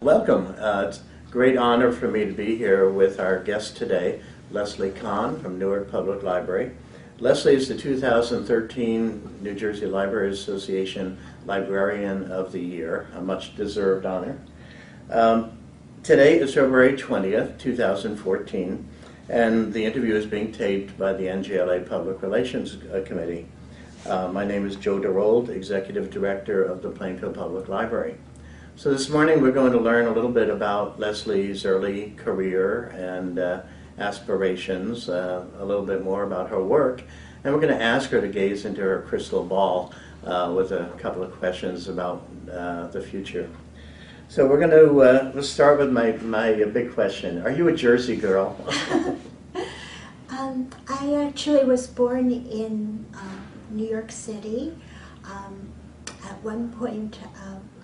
Welcome. It's a great honor for me to be here with our guest today, Leslie Kahn from Newark Public Library. Leslie is the 2013 New Jersey Library Association Librarian of the Year, a much deserved honor. Today is February 20th, 2014, and the interview is being taped by the NJLA Public Relations Committee. My name is Joe DaRold, Executive Director of the Plainfield Public Library. So this morning we're going to learn a little bit about Leslie's early career and aspirations, a little bit more about her work, and we're going to ask her to gaze into her crystal ball with a couple of questions about the future. So we're going to let's start with my big question. Are you a Jersey girl? I actually was born in New York City. At one point,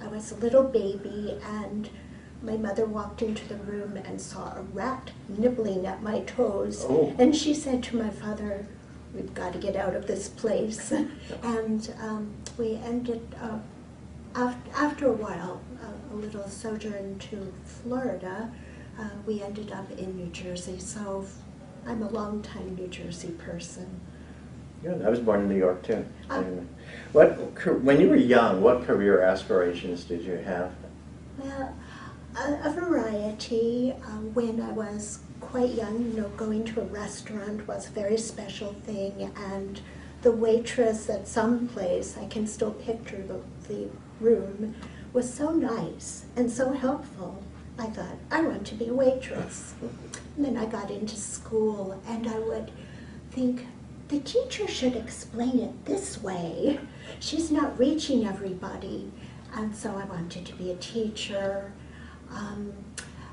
I was a little baby, and my mother walked into the room and saw a rat nibbling at my toes. Oh. And she said to my father, "We've got to get out of this place." And we ended up, after a while, a little sojourn to Florida, we ended up in New Jersey. So I'm a long-time New Jersey person. Good. I was born in New York too. When you were young, what career aspirations did you have? Well, a variety. When I was quite young, going to a restaurant was a very special thing, and the waitress at some place, I can still picture the room, was so nice and so helpful. I thought, I want to be a waitress. And then I got into school, and I would think, the teacher should explain it this way. She's not reaching everybody. And so I wanted to be a teacher.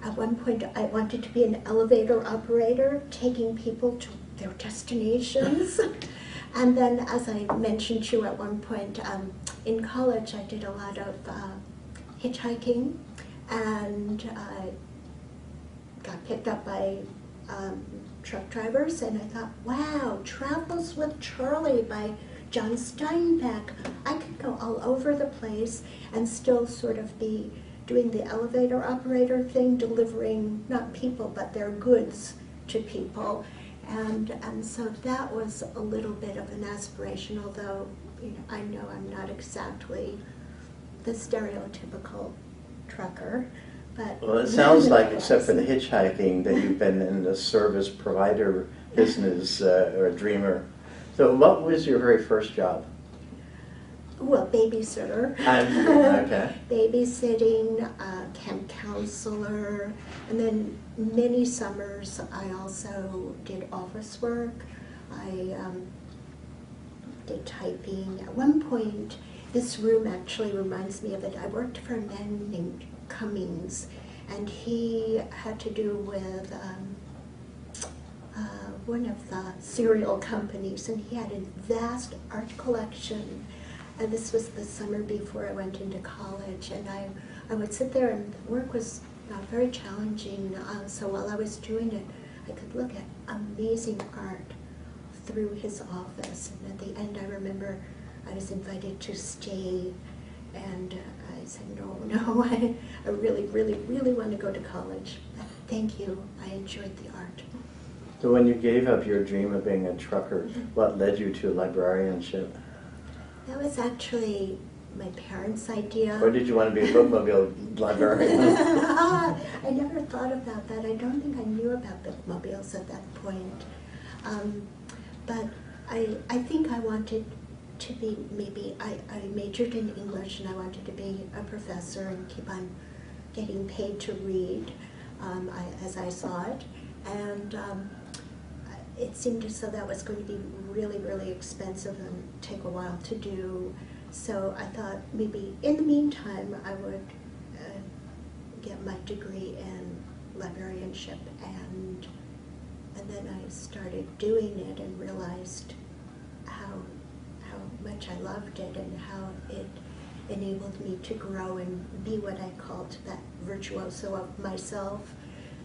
At one point, I wanted to be an elevator operator, taking people to their destinations. And then, as I mentioned to you at one point, in college, I did a lot of hitchhiking, and I got picked up by truck drivers, and I thought, wow, Travels with Charlie by John Steinbeck. I could go all over the place and still sort of be doing the elevator operator thing, delivering not people but their goods to people. And so that was a little bit of an aspiration, although I know I'm not exactly the stereotypical trucker. But Well, it sounds like, except for the hitchhiking, that you've been in the service provider business or a dreamer. So what was your very first job? Well, babysitter. Okay. Babysitting, camp counselor, and then many summers I also did office work. I did typing. At one point, this room actually reminds me of it. I worked for a man named Cummings, and he had to do with one of the cereal companies, and he had a vast art collection. And this was the summer before I went into college, and I would sit there, and the work was not very challenging, so while I was doing it, I could look at amazing art through his office. And at the end, I remember I was invited to stay, and I said, no, I really, really, really want to go to college. Thank you. I enjoyed the art. So when you gave up your dream of being a trucker, what led you to librarianship? That was actually my parents' idea. Or did you want to be a bookmobile librarian? I never thought about that. I don't think I knew about bookmobiles at that point. But I think I wanted to be, I majored in English, and I wanted to be a professor and keep on getting paid to read as I saw it. And it seemed as though that was going to be really, really expensive and take a while to do. So I thought maybe in the meantime I would get my degree in librarianship, and then I started doing it and realized how much I loved it and how it enabled me to grow and be what I called that virtuoso of myself.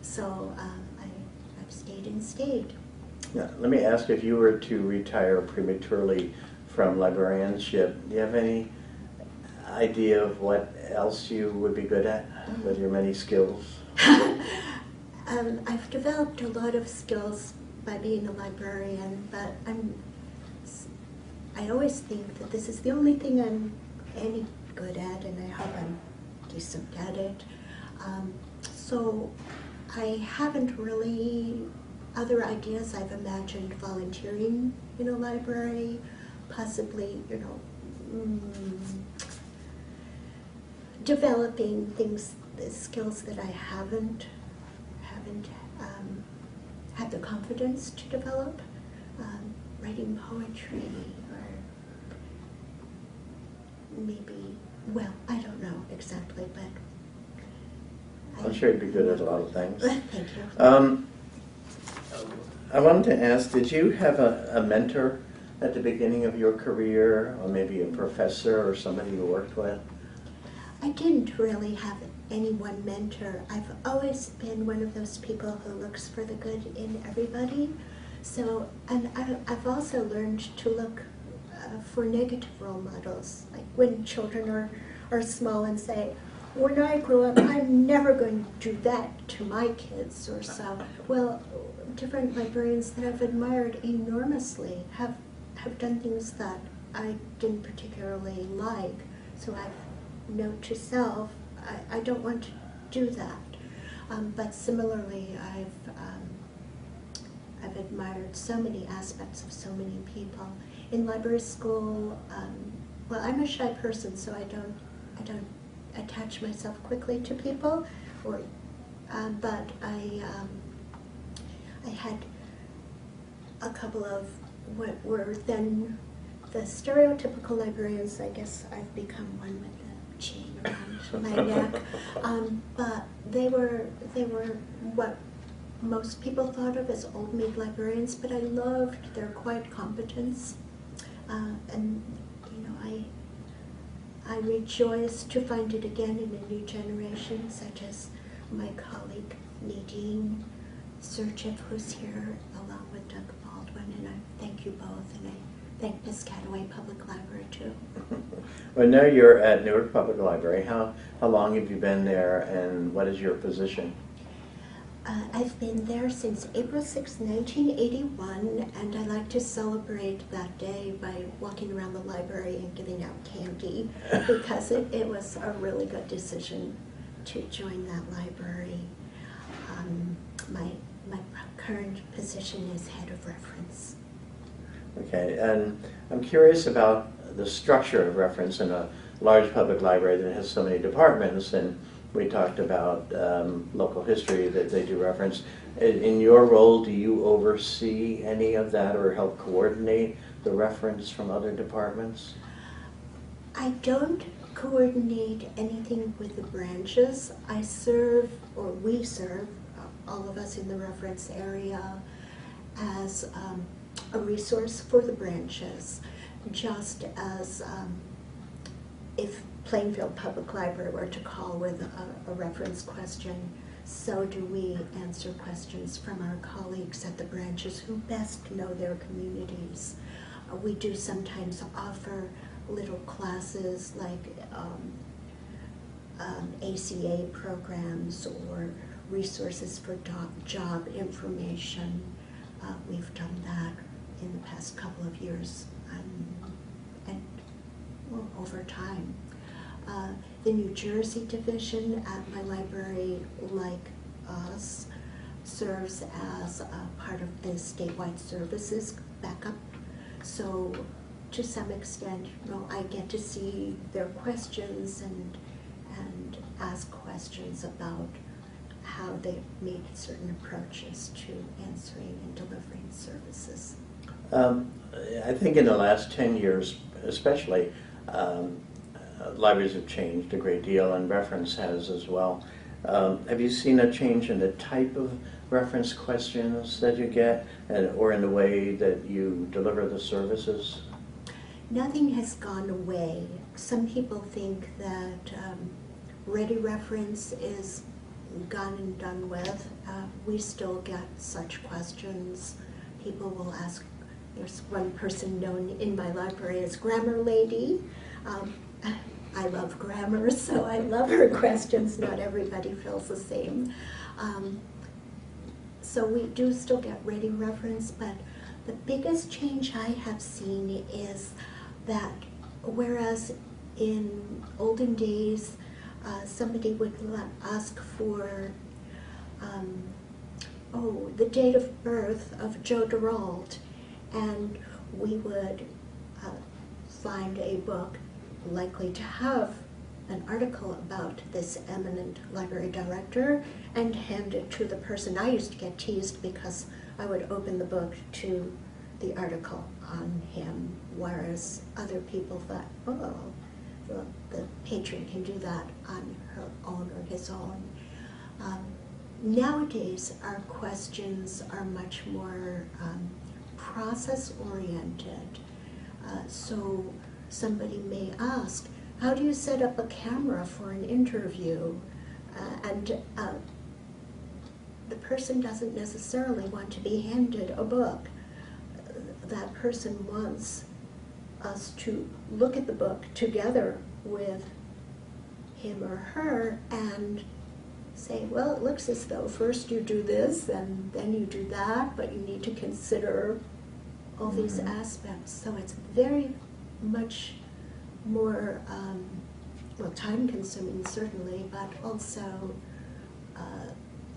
So I've stayed and stayed. Now, let me ask, if you were to retire prematurely from librarianship, do you have any idea of what else you would be good at with your many skills? I've developed a lot of skills by being a librarian, but I always think that this is the only thing I'm any good at, and I hope I'm decent at it. So I haven't really, other ideas I've imagined volunteering in a library, possibly, developing things, the skills that I haven't had the confidence to develop, writing poetry, or maybe, well, I don't know exactly, but I'm sure you'd be good at a lot of things. Thank you. I wanted to ask, did you have a mentor at the beginning of your career, or maybe a professor or somebody you worked with? I didn't really have any one mentor. I've always been one of those people who looks for the good in everybody. So, and I've also learned to look for negative role models, like when children are small and say, when I grow up, I'm never going to do that to my kids or so. Well, different librarians that I've admired enormously have done things that I didn't particularly like. So I've note to self, I don't want to do that. But similarly, I've admired so many aspects of so many people. In library school, well, I'm a shy person, so I don't attach myself quickly to people, but I had a couple of what were then the stereotypical librarians. I guess I've become one with a chain around my neck, but they were what most people thought of as old maid librarians, but I loved their quiet competence, and I rejoice to find it again in a new generation, such as my colleague Nadine Serchev, who's here, along with Doug Baldwin, and I thank you both, and I thank Piscataway Public Library too. Well, now you're at Newark Public Library. How long have you been there, and what is your position? I've been there since April 6, 1981, and I like to celebrate that day by walking around the library and giving out candy, because it was a really good decision to join that library. My current position is head of reference. Okay, and I'm curious about the structure of reference in a large public library that has so many departments, and we talked about local history that they do reference. In your role, do you oversee any of that or help coordinate the reference from other departments? I don't coordinate anything with the branches. I serve, or we serve, all of us in the reference area, as a resource for the branches, just as if Plainfield Public Library were to call with a reference question, so do we answer questions from our colleagues at the branches who best know their communities. We do sometimes offer little classes like ACA programs or resources for job information. We've done that in the past couple of years and well, over time. The New Jersey division at my library, like us, serves as part of the statewide services backup. So to some extent, I get to see their questions and ask questions about how they've made certain approaches to answering and delivering services. I think in the last 10 years, especially, libraries have changed a great deal, and reference has as well. Have you seen a change in the type of reference questions that you get, or in the way that you deliver the services? Nothing has gone away. Some people think that ready reference is gone and done with. We still get such questions. People will ask, there's one person known in my library as Grammar Lady. I love grammar, so I love her questions. Not everybody feels the same. So we do still get ready reference, but the biggest change I have seen is that whereas in olden days somebody would ask for the date of birth of Joe DaRold, and we would find a book likely to have an article about this eminent library director and hand it to the person. I used to get teased because I would open the book to the article on him, whereas other people thought, oh, well, the patron can do that on her own or his own. Nowadays, our questions are much more process-oriented. So somebody may ask, how do you set up a camera for an interview? And the person doesn't necessarily want to be handed a book. That person wants us to look at the book together with him or her and say, well, it looks as though first you do this and then you do that, but you need to consider all these aspects. So it's very much more, time-consuming certainly, but also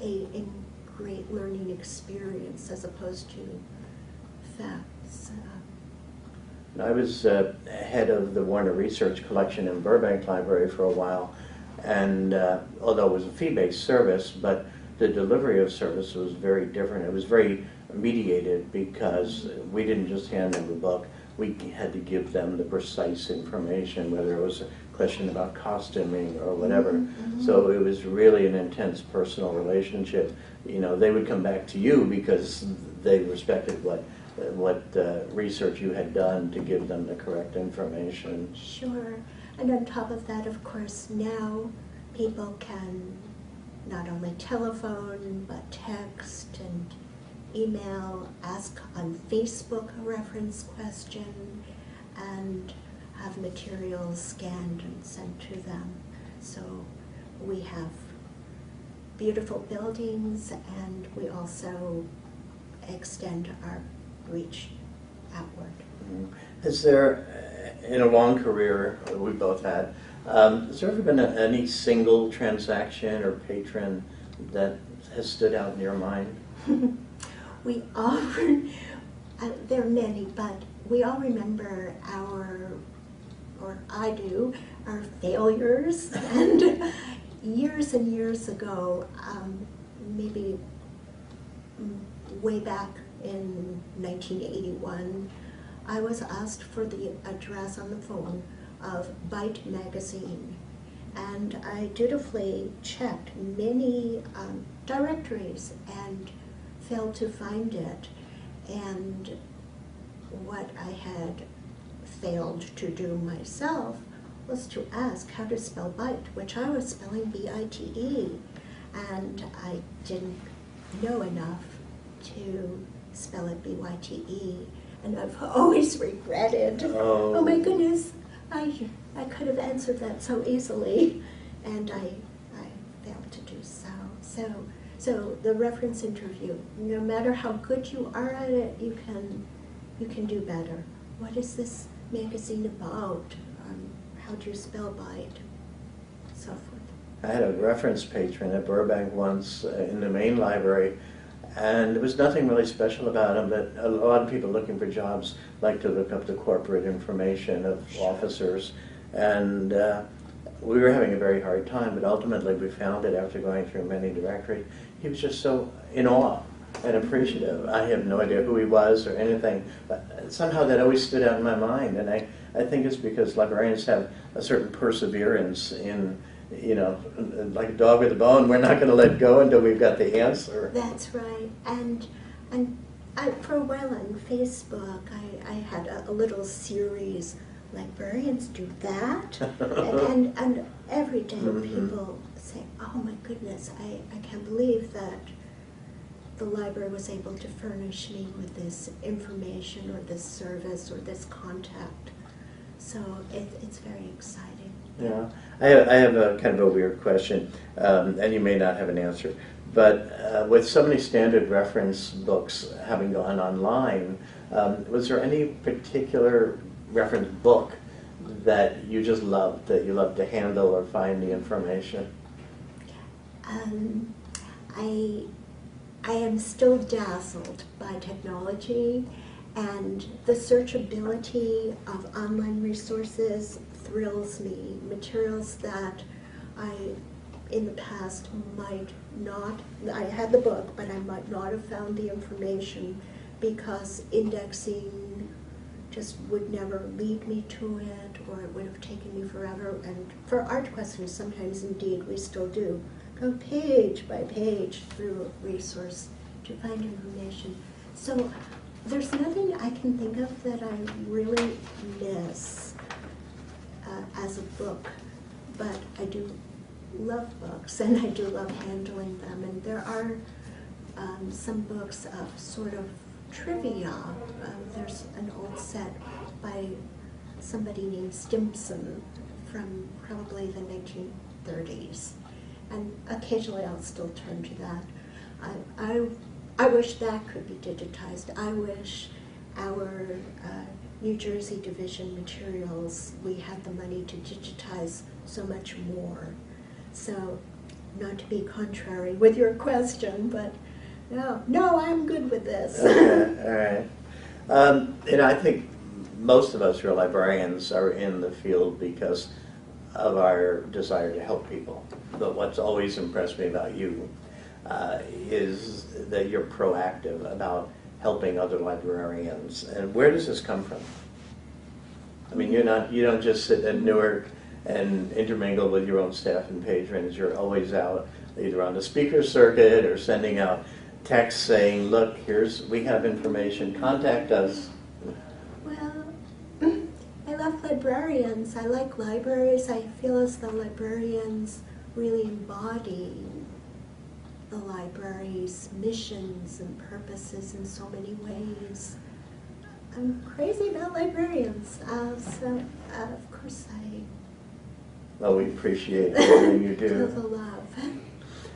a great learning experience as opposed to facts. I was head of the Warner Research Collection in Burbank Library for a while, and although it was a fee-based service, but the delivery of service was very different. It was very mediated because we didn't just hand them the book. We had to give them the precise information, whether it was a question about costuming or whatever. So it was really an intense personal relationship. You know, they would come back to you because they respected what research you had done to give them the correct information. Sure. And on top of that, of course, now people can not only telephone, but text and email, ask on Facebook a reference question, and have materials scanned and sent to them. So we have beautiful buildings, and we also extend our reach outward. Has there, in a long career we both had, has there ever been any single transaction or patron that has stood out in your mind? We all, there are many, but we all remember I do, our failures. And years ago, maybe way back in 1981, I was asked for the address on the phone of Byte magazine, and I dutifully checked many directories and failed to find it. And what I had failed to do myself was to ask how to spell Byte, which I was spelling B-I-T-E, and I didn't know enough to spell it B-Y-T-E, and I've always regretted, oh my goodness, I could have answered that so easily, and I failed to do so. So the reference interview, no matter how good you are at it, you can do better. What is this magazine about? How do you spell Byte? So forth. I had a reference patron at Burbank once in the main library, and there was nothing really special about him, but a lot of people looking for jobs like to look up the corporate information of officers, and we were having a very hard time, but ultimately we found it after going through many directories. He was just so in awe and appreciative. I have no idea who he was or anything, but somehow that always stood out in my mind, and I think it's because librarians have a certain perseverance in, you know, like a dog with a bone, we're not going to let go until we've got the answer. That's right. And for a while on Facebook, I had a little series, librarians do that, and every day people say, oh my goodness, I can't believe that the library was able to furnish me with this information or this service or this contact. so it's very exciting. Yeah, I have a kind of a weird question, and you may not have an answer. But with so many standard reference books having gone online, was there any particular reference book that you just loved, that you loved to handle or find the information? I am still dazzled by technology, and the searchability of online resources thrills me. Materials that I, in the past, might not, I had the book, but I might not have found the information because indexing just would never lead me to it, or it would have taken me forever. And for art questions, sometimes indeed we still do go page by page through a resource to find information. So there's nothing I can think of that I really miss as a book, but I do love books and I do love handling them. And there are some books of sort of trivia. There's an old set by somebody named Stimson from probably the 1930s. And occasionally I'll still turn to that. I wish that could be digitized. I wish our New Jersey division materials, we had the money to digitize so much more. So, not to be contrary with your question, but no, I'm good with this. Okay, all right. I think most of us who are librarians are in the field because of our desire to help people. But what's always impressed me about you is that you're proactive about helping other librarians. And where does this come from? I mean, you don't just sit at Newark and intermingle with your own staff and patrons. You're always out either on the speaker circuit or sending out texts saying, look, we have information, contact us. Well, I love librarians. I like libraries. I feel as though librarians really embody the library's missions and purposes in so many ways. I'm crazy about librarians, so of course Well, we appreciate everything you do. feel the love.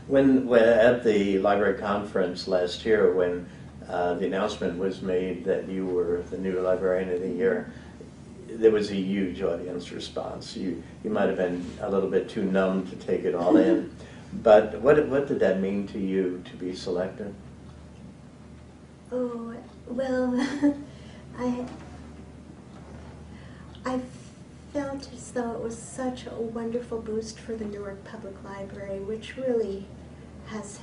When at the library conference last year, when the announcement was made that you were the new librarian of the year, there was a huge audience response. You might have been a little bit too numb to take it all in, but what did that mean to you to be selected? Oh, well, I felt as though it was such a wonderful boost for the Newark Public Library, which really has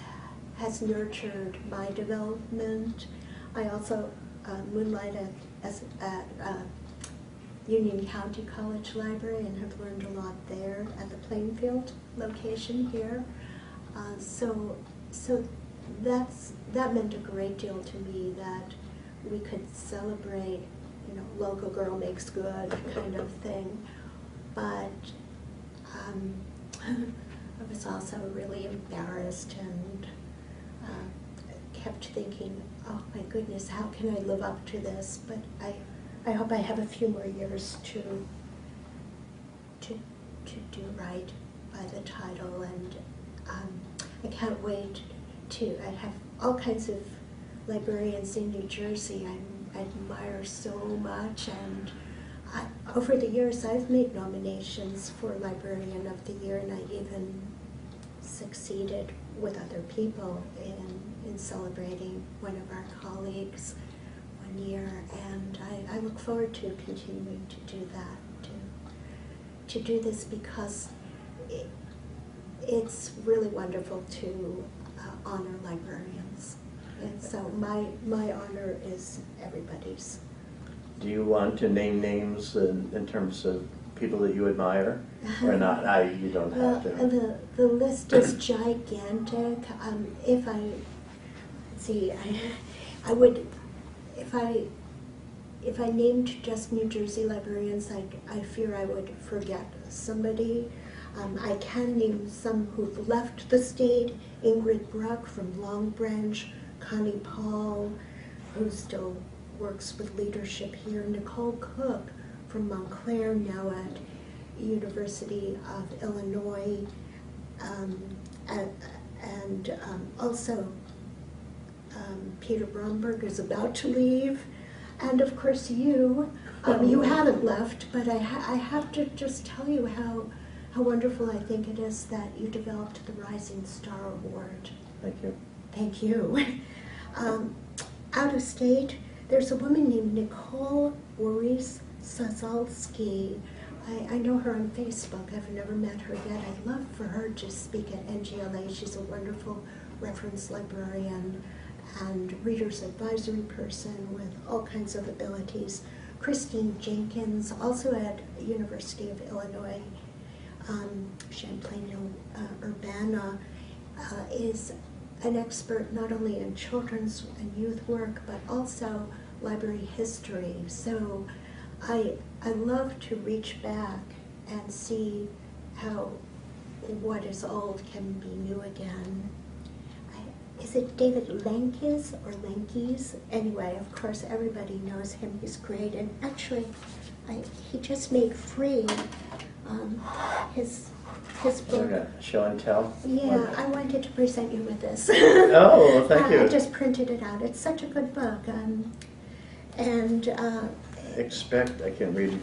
nurtured my development. I also moonlighted at Union County College Library and have learned a lot there at the Plainfield location here. So that meant a great deal to me, that we could celebrate, local girl makes good kind of thing. But I was also really embarrassed and kept thinking, oh my goodness, how can I live up to this? But I hope I have a few more years to do right by the title, and I can't wait to. I have all kinds of librarians in New Jersey I admire so much, and over the years I've made nominations for Librarian of the Year, and I even succeeded with other people in celebrating one of our colleagues one year, and I look forward to continuing to do that, to do this, because it's really wonderful to honor librarians. And so my honor is everybody's. Do you want to name names in terms of people that you admire, or not? You don't have to. The list is gigantic. If I would, if I named just New Jersey librarians, I fear I would forget somebody. I can name some who've left the state: Ingrid Bruck from Long Branch, Connie Paul, who still works with leadership here, Nicole Cook from Montclair, now at University of Illinois, and also Peter Bromberg is about to leave, and of course you. You haven't left, but I have to just tell you how wonderful I think it is that you developed the Rising Star Award. Thank you. Thank you. Out of state, there's a woman named Nicole Boris Sazalski. I know her on Facebook. I've never met her yet. I'd love for her to speak at NJLA. She's a wonderful reference librarian and reader's advisory person with all kinds of abilities. Christine Jenkins, also at University of Illinois, Champaign-Urbana, is an expert not only in children's and youth work, but also library history. So I love to reach back and see how what is old can be new again. Is it David Lankes or Lankes? Anyway, of course, everybody knows him. He's great. And actually, he just made free his book. Okay. Show and tell? Yeah, I wanted to present you with this. Oh, well, thank you. I just printed it out. It's such a good book. Expect, I can read.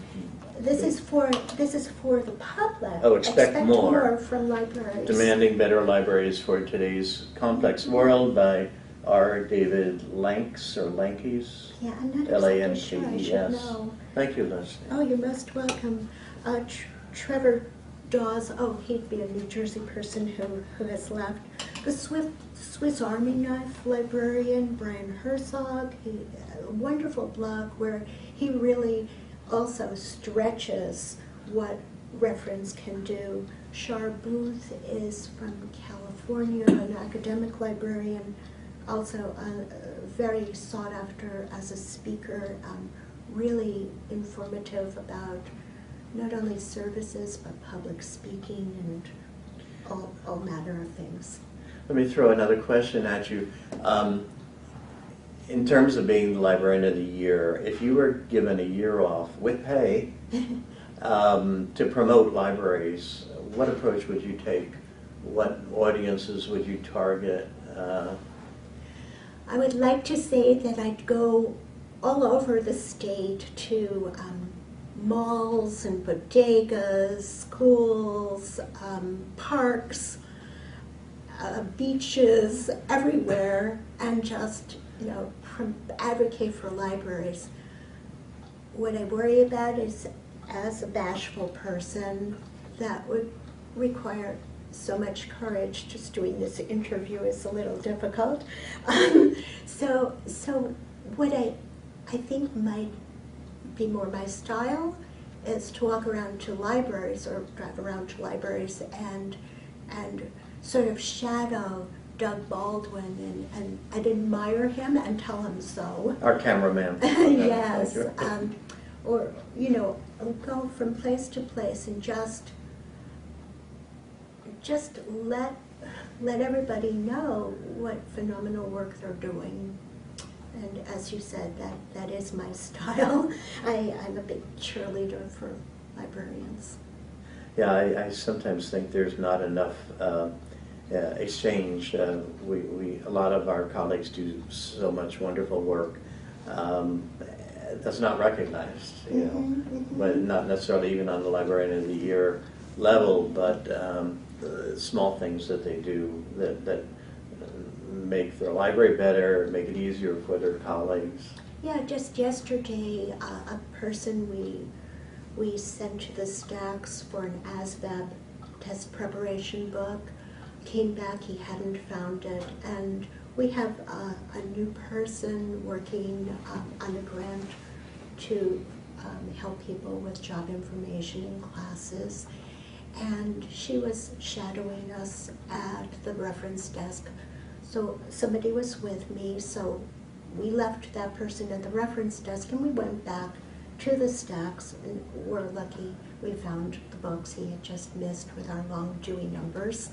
This is for the public. Oh, expect more from libraries. Demanding Better Libraries for Today's Complex World by R. David Lankes or Lankes. Yeah, I'm not exactly sure. I should know. Thank you, Leslie. Oh, you're most welcome. Trevor Dawes, he'd be a New Jersey person who has left. The Swiss Army Knife librarian, Brian Herzog, a wonderful blog where he really also stretches what reference can do. Shar Booth is from California, an academic librarian, also very sought after as a speaker, really informative about not only services but public speaking and all manner of things. Let me throw another question at you. In terms of being the Librarian of the Year, if you were given a year off with pay to promote libraries, what approach would you take? What audiences would you target? I would like to say that I'd go all over the state to malls and bodegas, schools, parks, beaches, everywhere, and just advocate for libraries. What I worry about is, as a bashful person, that would require so much courage. Just doing this interview is a little difficult. So what I think might be more my style is to walk around to libraries or drive around to libraries and sort of shadow Doug Baldwin and admire him and tell him so. Our cameraman. Yes. Or, go from place to place and just let everybody know what phenomenal work they're doing. And as you said, that is my style. I'm a big cheerleader for librarians. Yeah, I sometimes think there's not enough exchange. A lot of our colleagues do so much wonderful work that's not recognized, but not necessarily even on the Librarian of the Year level, but small things that they do that make their library better, make it easier for their colleagues. Yeah, just yesterday, a person we sent to the stacks for an ASVAB test preparation book came back, he hadn't found it, and we have a new person working on a grant to help people with job information in classes, and she was shadowing us at the reference desk. So somebody was with me, so we left that person at the reference desk and we went back to the stacks, and we're lucky we found the books he had just missed with our long Dewey numbers,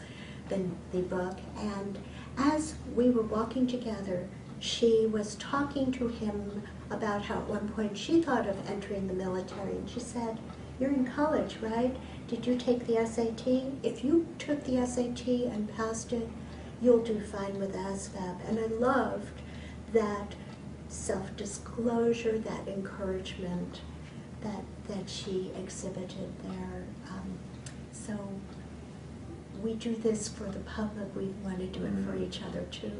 the book. And as we were walking together she was talking to him about how at one point she thought of entering the military, and she said, "You're in college, right? Did you take the SAT? If you took the SAT and passed it, you'll do fine with ASVAB." And I loved that self-disclosure, that encouragement that she exhibited there. So we do this for the public, we want to do it for each other too.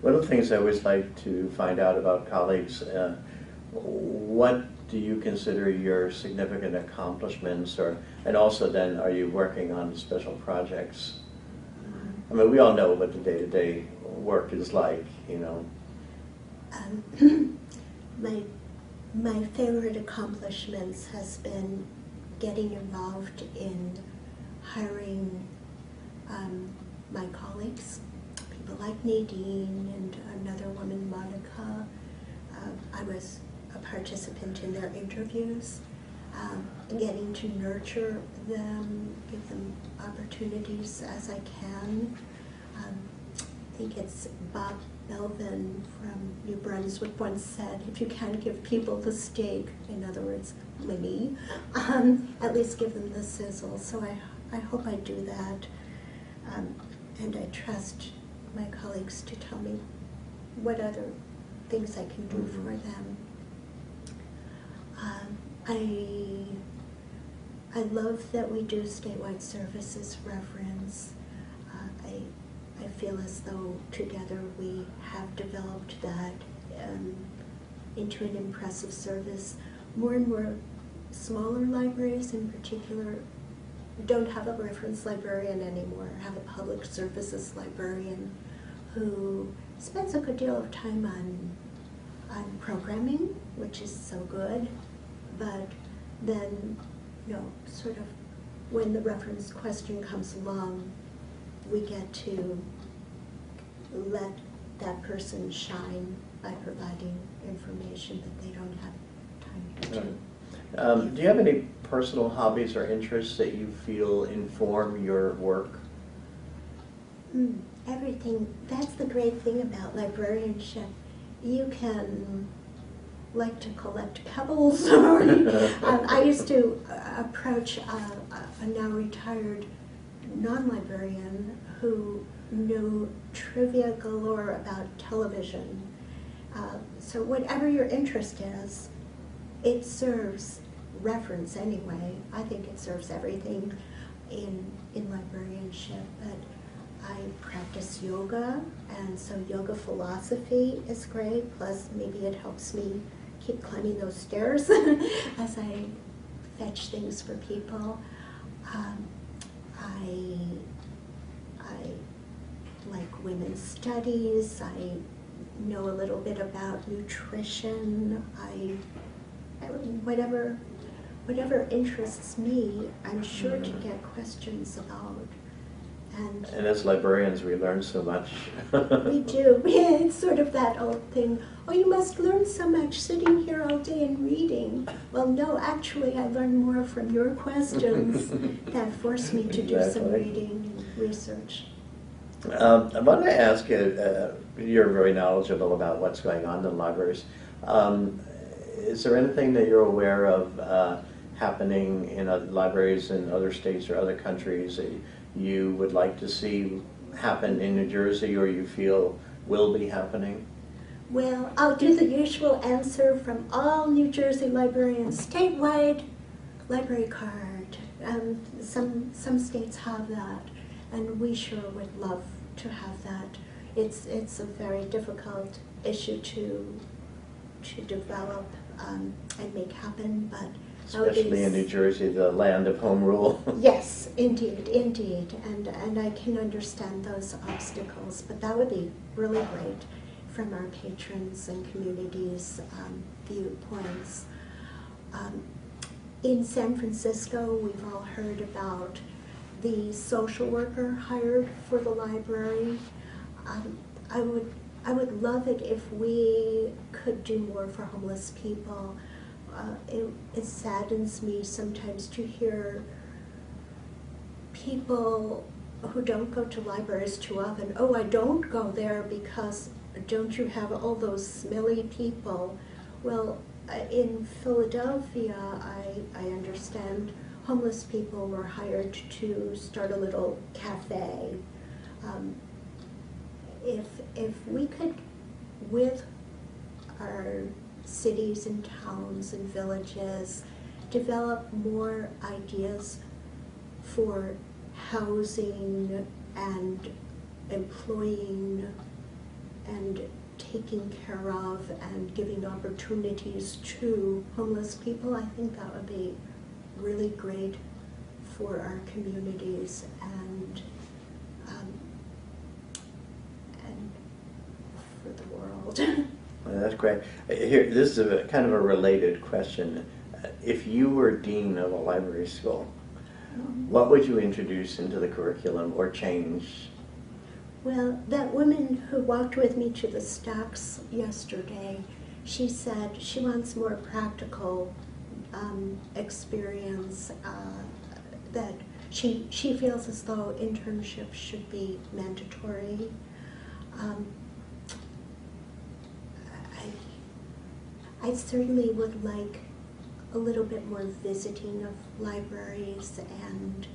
One of the things I always like to find out about colleagues, what do you consider your significant accomplishments, and also then are you working on special projects? I mean, we all know what the day-to-day work is like, you know. My favorite accomplishments has been getting involved in hiring my colleagues, people like Nadine and another woman, Monica. I was a participant in their interviews, getting to nurture them, give them opportunities as I can. I think it's Bob Melvin from New Brunswick once said, if you can't give people the steak, in other words, money, at least give them the sizzle. So I hope I do that. And I trust my colleagues to tell me what other things I can do for them. I love that we do statewide services reference. I feel as though together we have developed that into an impressive service. More and more smaller libraries in particular don't have a reference librarian anymore, have a public services librarian who spends a good deal of time on programming, which is so good, but then, you know, sort of when the reference question comes along, we get to let that person shine by providing information that they don't have time to. Do you have any personal hobbies or interests that you feel inform your work? Everything. That's the great thing about librarianship. You can like to collect pebbles. Or, I used to approach a now retired non-librarian who knew trivia galore about television. So whatever your interest is, it serves reference anyway. I think it serves everything in librarianship. But I practice yoga, and so yoga philosophy is great. Plus, maybe it helps me keep climbing those stairs as I fetch things for people. I like women's studies. I know a little bit about nutrition. Whatever interests me, I'm sure to get questions about. And as librarians, we learn so much. We do. It's sort of that old thing, oh, you must learn so much sitting here all day and reading. Well, no, actually, I learn more from your questions that force me to do some reading and research. I want to ask you, you're very knowledgeable about what's going on in libraries. Is there anything that you're aware of happening in libraries in other states or other countries that you would like to see happen in New Jersey, or you feel will be happening? Well, I'll do the usual answer from all New Jersey librarians. Statewide library card. Some states have that, and we sure would love to have that. It's a very difficult issue to develop and make happen, but especially in New Jersey, the land of home rule. Yes, indeed, and I can understand those obstacles, but that would be really great from our patrons and communities' viewpoints. In San Francisco, we've all heard about the social worker hired for the library. I would love it if we could do more for homeless people. It saddens me sometimes to hear people who don't go to libraries too often, oh, I don't go there because don't you have all those smelly people? Well, in Philadelphia, I understand homeless people were hired to start a little cafe. If we could, with our cities and towns and villages, develop more ideas for housing and employing and taking care of and giving opportunities to homeless people, I think that would be really great for our communities and for the world. Well, that's great. Here, this is a kind of a related question. If you were dean of a library school, what would you introduce into the curriculum or change? Well, that woman who walked with me to the stacks yesterday, she said she wants more practical experience, that she feels as though internships should be mandatory. I certainly would like a little bit more visiting of libraries and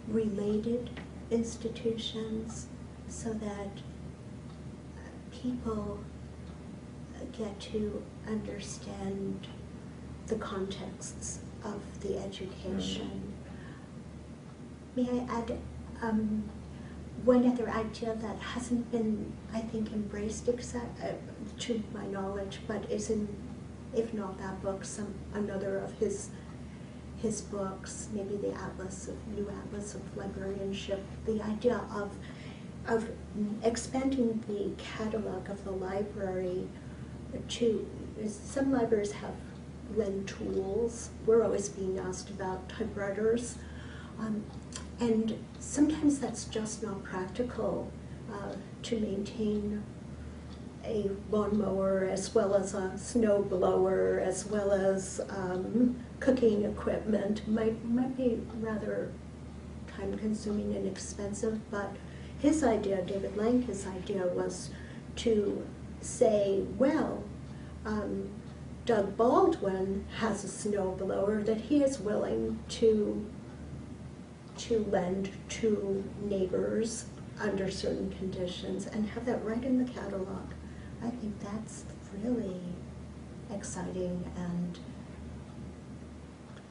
related institutions so that people get to understand the contexts of the education. May I add one other idea that hasn't been, I think, embraced to my knowledge, but is in, if not that book, another of his books, maybe the New Atlas of Librarianship, the idea of expanding the catalog of the library to, some libraries have lend tools. We're always being asked about typewriters. And sometimes that's just not practical to maintain a lawnmower as well as a snow blower as well as cooking equipment. Might be rather time consuming and expensive, but his idea, David Lanka's idea, was to say, well, Doug Baldwin has a snow blower that he is willing to lend to neighbors under certain conditions and have that right in the catalog. I think that's really exciting and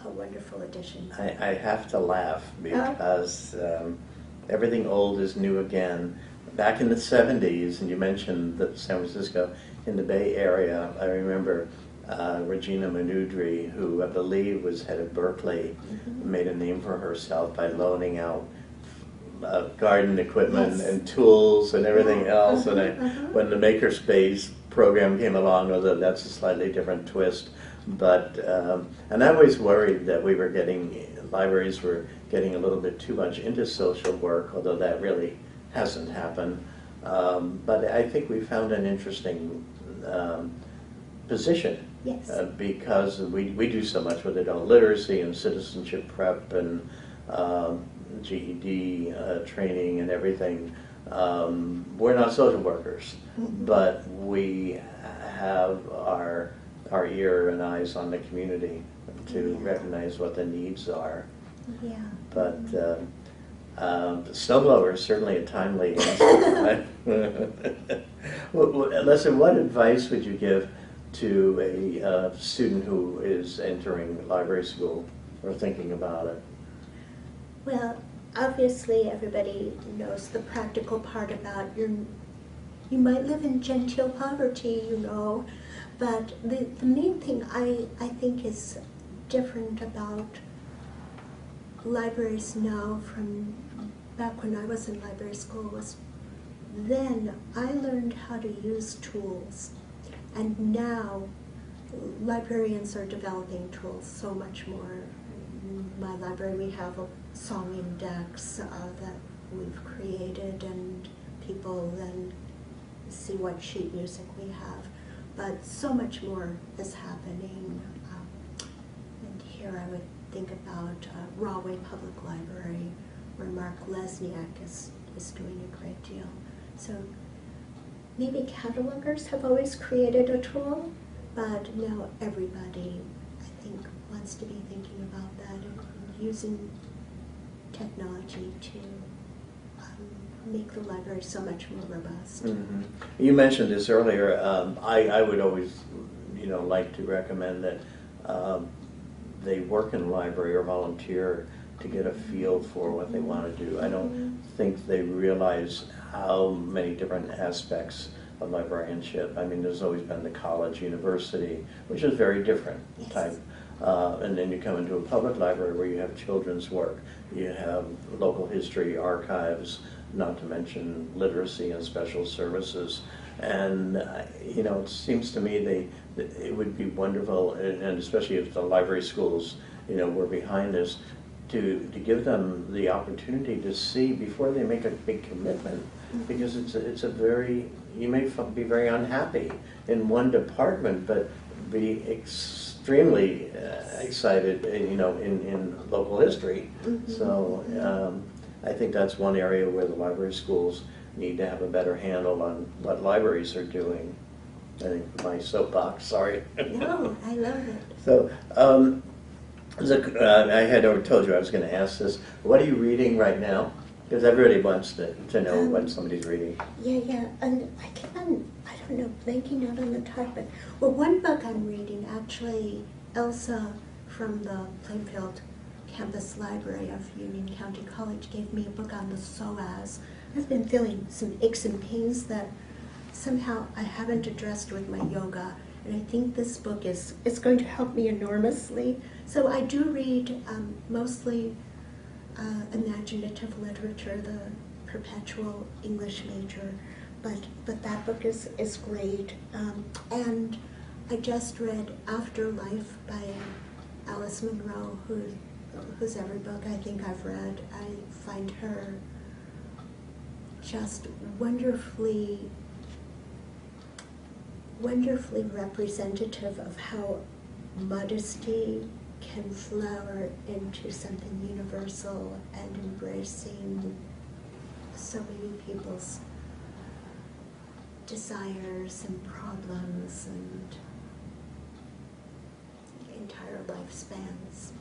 a wonderful addition. I have to laugh because everything old is new again. Back in the 70s, and you mentioned that San Francisco, in the Bay Area, I remember Regina Manudri, who I believe was head of Berkeley, made a name for herself by loaning out garden equipment and tools and everything else. And when the Makerspace program came along, although that's a slightly different twist, but and I always worried that libraries were getting a little bit too much into social work, although that really hasn't happened. But I think we found an interesting position. Yes. Because we do so much with adult literacy and citizenship prep and GED training and everything. We're not social workers, but we have our ear and eyes on the community to recognize what the needs are. Yeah. But snowblower is certainly a timely answer. Leslie, what advice would you give to a student who is entering library school or thinking about it? Well, obviously everybody knows the practical part about you might live in genteel poverty, but the main thing I think is different about libraries now from back when I was in library school was then I learned how to use tools. And now librarians are developing tools so much more. In my library we have a song index that we've created, and people then see what sheet music we have. But so much more is happening. And here I would think about Rahway Public Library, where Mark Lesniak is doing a great deal. So maybe catalogers have always created a tool, but now everybody, I think, wants to be thinking about that and using technology to make the library so much more robust. Mm-hmm. You mentioned this earlier. I would always, like to recommend that they work in the library or volunteer to get a feel for what they want to do. I don't think they realize how many different aspects of librarianship. I mean, there's always been the college, university, which is very different type. And then you come into a public library where you have children's work, you have local history, archives, not to mention literacy and special services. And, it seems to me it would be wonderful, and especially if the library schools, were behind this, to give them the opportunity to see before they make a big commitment, because it's a very, you may be very unhappy in one department, but be extremely excited, in local history. So I think that's one area where the library schools need to have a better handle on what libraries are doing. I think my soapbox, sorry. No, I love it. So, I had already told you I was going to ask this. What are you reading right now? Because everybody wants to know what somebody's reading. Yeah, and I keep on, I don't know, blanking out on the topic. Well, one book I'm reading, actually, Elsa from the Plainfield Campus Library of Union County College gave me a book on the psoas. I've been feeling some aches and pains that somehow I haven't addressed with my yoga, and I think this book is going to help me enormously. So I do read mostly imaginative literature, the perpetual English major, but that book is great. And I just read Afterlife by Alice Munro, whose every book I think I've read. I find her just wonderfully representative of how modesty can flower into something universal and embracing so many people's desires and problems and entire lifespans.